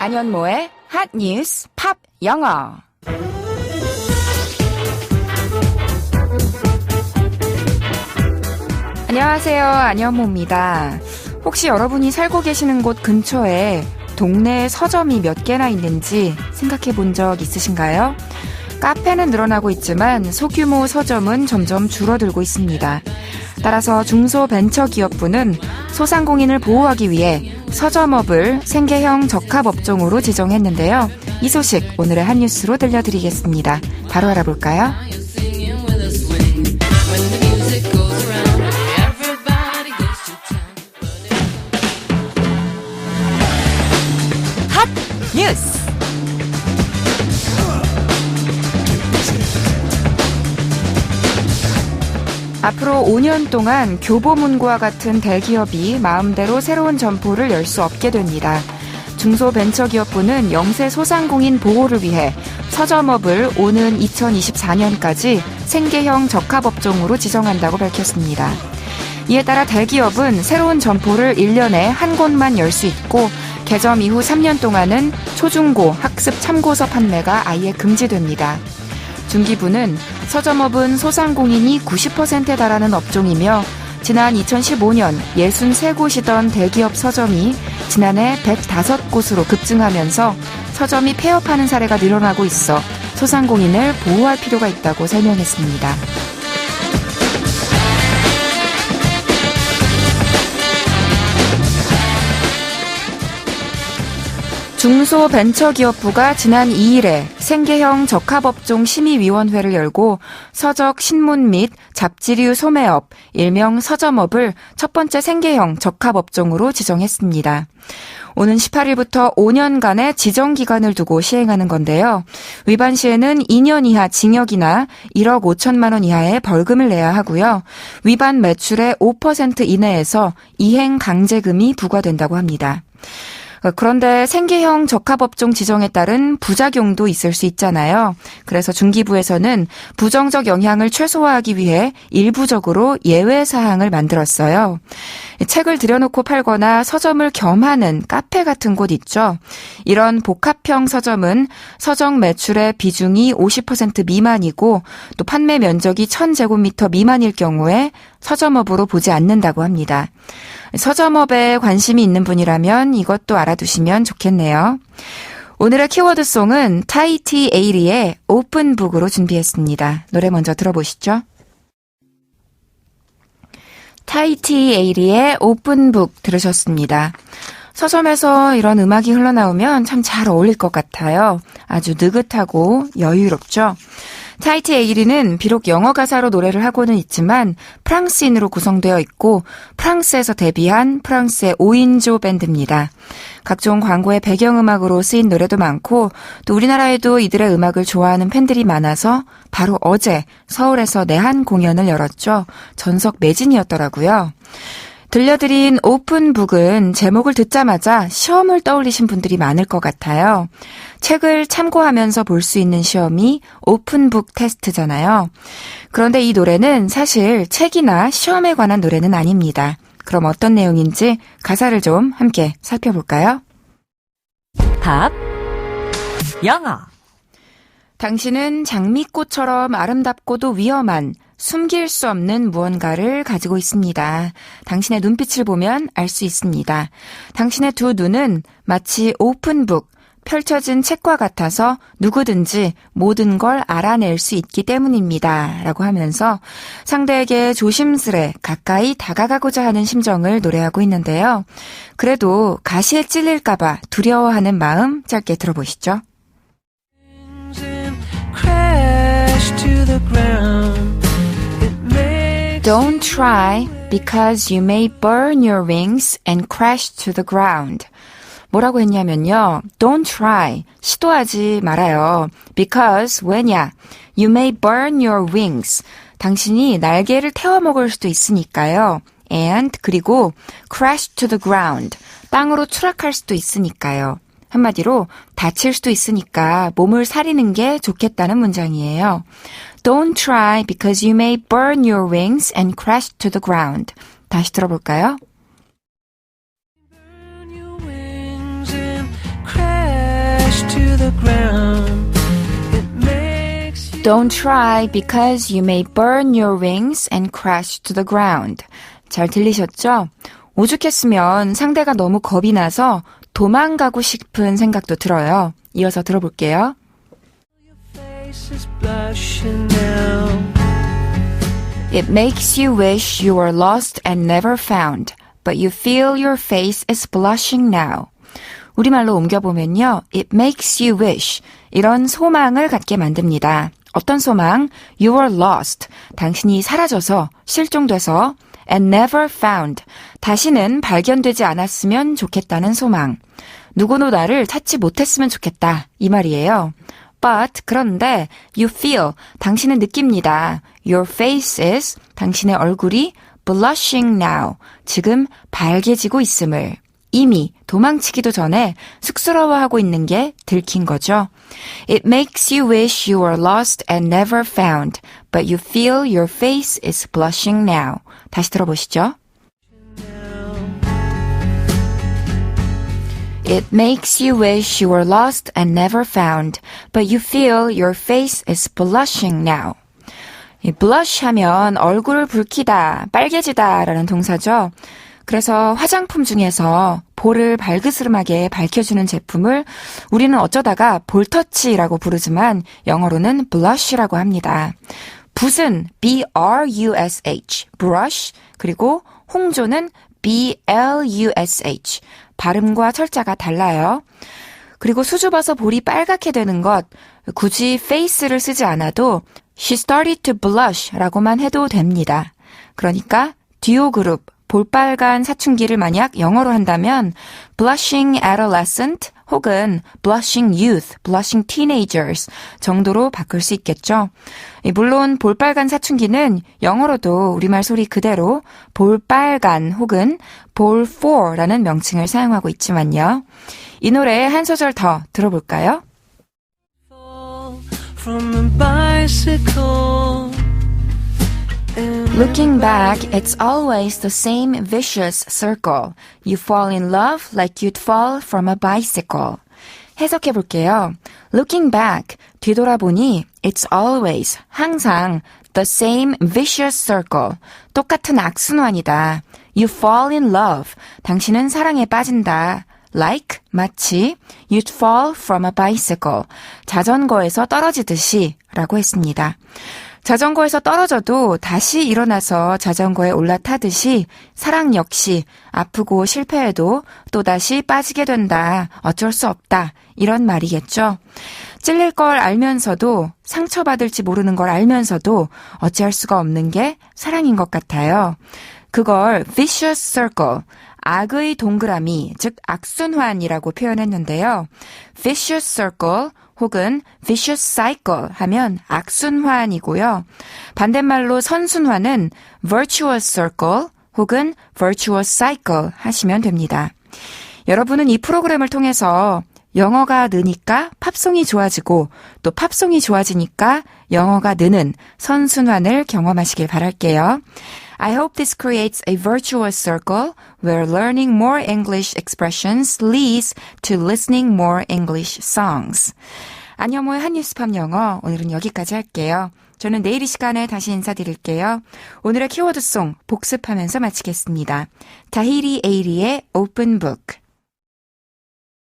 안현모의 핫 뉴스 팝 영어. 안녕하세요. 안현모입니다. 혹시 여러분이 살고 계시는 곳 근처에 동네에 서점이 몇 개나 있는지 생각해 본 적 있으신가요? 카페는 늘어나고 있지만 소규모 서점은 점점 줄어들고 있습니다. 따라서 중소벤처기업부는 소상공인을 보호하기 위해 서점업을 생계형 적합업종으로 지정했는데요. 이 소식 오늘의 한 뉴스로 들려드리겠습니다. 바로 알아볼까요? 핫 뉴스! 앞으로 5년 동안 교보문고와 같은 대기업이 마음대로 새로운 점포를 열 수 없게 됩니다. 중소벤처기업부는 영세 소상공인 보호를 위해 서점업을 오는 2024년까지 생계형 적합업종으로 지정한다고 밝혔습니다. 이에 따라 대기업은 새로운 점포를 1년에 한 곳만 열 수 있고 개점 이후 3년 동안은 초중고 학습 참고서 판매가 아예 금지됩니다. 중기부는 서점업은 소상공인이 90%에 달하는 업종이며 지난 2015년 63곳이던 대기업 서점이 지난해 105곳으로 급증하면서 서점이 폐업하는 사례가 늘어나고 있어 소상공인을 보호할 필요가 있다고 설명했습니다. 중소벤처기업부가 지난 2일에 생계형 적합업종 심의위원회를 열고 서적, 신문 및 잡지류 소매업, 일명 서점업을 첫 번째 생계형 적합업종으로 지정했습니다. 오는 18일부터 5년간의 지정기간을 두고 시행하는 건데요. 위반 시에는 2년 이하 징역이나 1억 5천만 원 이하의 벌금을 내야 하고요. 위반 매출의 5% 이내에서 이행 강제금이 부과된다고 합니다. 그런데 생계형 적합업종 지정에 따른 부작용도 있을 수 있잖아요. 그래서 중기부에서는 부정적 영향을 최소화하기 위해 일부적으로 예외 사항을 만들었어요. 책을 들여놓고 팔거나 서점을 겸하는 카페 같은 곳 있죠. 이런 복합형 서점은 서적 매출의 비중이 50% 미만이고 또 판매 면적이 1000제곱미터 미만일 경우에 서점업으로 보지 않는다고 합니다. 서점업에 관심이 있는 분이라면 이것도 알아두시면 좋겠네요. 오늘의 키워드송은 타이티 에이리의 오픈북으로 준비했습니다. 노래 먼저 들어보시죠. 타이티 에이리의 오픈북 들으셨습니다. 서점에서 이런 음악이 흘러나오면 참 잘 어울릴 것 같아요. 아주 느긋하고 여유롭죠. 타이티 에이리는 비록 영어 가사로 노래를 하고는 있지만 프랑스인으로 구성되어 있고 프랑스에서 데뷔한 프랑스의 5인조 밴드입니다. 각종 광고의 배경음악으로 쓰인 노래도 많고 또 우리나라에도 이들의 음악을 좋아하는 팬들이 많아서 바로 어제 서울에서 내한 공연을 열었죠. 전석 매진이었더라고요. 들려드린 오픈북은 제목을 듣자마자 시험을 떠올리신 분들이 많을 것 같아요. 책을 참고하면서 볼 수 있는 시험이 오픈북 테스트잖아요. 그런데 이 노래는 사실 책이나 시험에 관한 노래는 아닙니다. 그럼 어떤 내용인지 가사를 좀 함께 살펴볼까요? 팝 영어. 당신은 장미꽃처럼 아름답고도 위험한 숨길 수 없는 무언가를 가지고 있습니다. 당신의 눈빛을 보면 알 수 있습니다. 당신의 두 눈은 마치 오픈북, 펼쳐진 책과 같아서 누구든지 모든 걸 알아낼 수 있기 때문입니다. 라고 하면서 상대에게 조심스레 가까이 다가가고자 하는 심정을 노래하고 있는데요. 그래도 가시에 찔릴까봐 두려워하는 마음 짧게 들어보시죠. Don't try because you may burn your wings and crash to the ground. 뭐라고 했냐면요. Don't try. 시도하지 말아요. Because 왜냐? You may burn your wings. 당신이 날개를 태워먹을 수도 있으니까요. And 그리고 crash to the ground. 땅으로 추락할 수도 있으니까요. 한마디로 다칠 수도 있으니까 몸을 사리는 게 좋겠다는 문장이에요. Don't try because you may burn your wings and crash to the ground. 다시 들어볼까요? Burn your wings and crash the ground. It makes you Don't try because you may burn your wings and crash to the ground. 잘 들리셨죠? 오죽했으면 상대가 너무 겁이 나서 도망가고 싶은 생각도 들어요. 이어서 들어볼게요. face is blushing now. It makes you wish you were lost and never found, but you feel your face is blushing now. 우리말로 옮겨보면요. It makes you wish. 이런 소망을 갖게 만듭니다. 어떤 소망? You were lost. 당신이 사라져서, 실종돼서 and never found. 다시는 발견되지 않았으면 좋겠다는 소망. 누구도 나를 찾지 못했으면 좋겠다. 이 말이에요. But 그런데 you feel 당신은 느낍니다. Your face is 당신의 얼굴이 blushing now 지금 밝게지고 있음을 이미 도망치기도 전에 쑥스러워하고 있는 게 들킨 거죠. It makes you wish you were lost and never found, but you feel your face is blushing now. 다시 들어보시죠. It makes you wish you were lost and never found, but you feel your face is blushing now. 이 blush 하면 얼굴을 붉히다, 빨개지다 라는 동사죠. 그래서 화장품 중에서 볼을 발그스름하게 밝혀주는 제품을 우리는 어쩌다가 볼터치라고 부르지만 영어로는 blush라고 합니다. 붓은 B-R-U-S-H, brush, 그리고 홍조는 B-L-U-S-H. 발음과 철자가 달라요. 그리고 수줍어서 볼이 빨갛게 되는 것, 굳이 face를 쓰지 않아도 she started to blush 라고만 해도 됩니다. 그러니까 듀오 그룹, 볼빨간 사춘기를 만약 영어로 한다면 blushing adolescent 혹은 blushing youth, blushing teenagers 정도로 바꿀 수 있겠죠. 물론 볼빨간 사춘기는 영어로도 우리말 소리 그대로 볼빨간 혹은 볼포라는 명칭을 사용하고 있지만요. 이 노래 한 소절 더 들어볼까요? Fall from a bicycle. Looking back, it's always the same vicious circle. You fall in love like you'd fall from a bicycle. 해석해 볼게요. Looking back, 뒤돌아보니 it's always, 항상 the same vicious circle. 똑같은 악순환이다. You fall in love. 당신은 사랑에 빠진다. Like, 마치 you'd fall from a bicycle. 자전거에서 떨어지듯이 라고 했습니다. 자전거에서 떨어져도 다시 일어나서 자전거에 올라타듯이 사랑 역시 아프고 실패해도 또다시 빠지게 된다. 어쩔 수 없다. 이런 말이겠죠. 찔릴 걸 알면서도 상처받을지 모르는 걸 알면서도 어찌할 수가 없는 게 사랑인 것 같아요. 그걸 vicious circle, 악의 동그라미, 즉 악순환이라고 표현했는데요. vicious circle 혹은 vicious cycle 하면 악순환이고요. 반대말로 선순환은 virtuous circle 혹은 virtuous cycle 하시면 됩니다. 여러분은 이 프로그램을 통해서 영어가 느니까 팝송이 좋아지고 또 팝송이 좋아지니까 영어가 느는 선순환을 경험하시길 바랄게요. I hope this creates a virtuous circle where learning more English expressions leads to listening more English songs. 안녕모의 한뉴스팝 영어 오늘은 여기까지 할게요. 저는 내일 이 시간에 다시 인사드릴게요. 오늘의 키워드송 복습하면서 마치겠습니다. 다히리 에이리의 Open Book.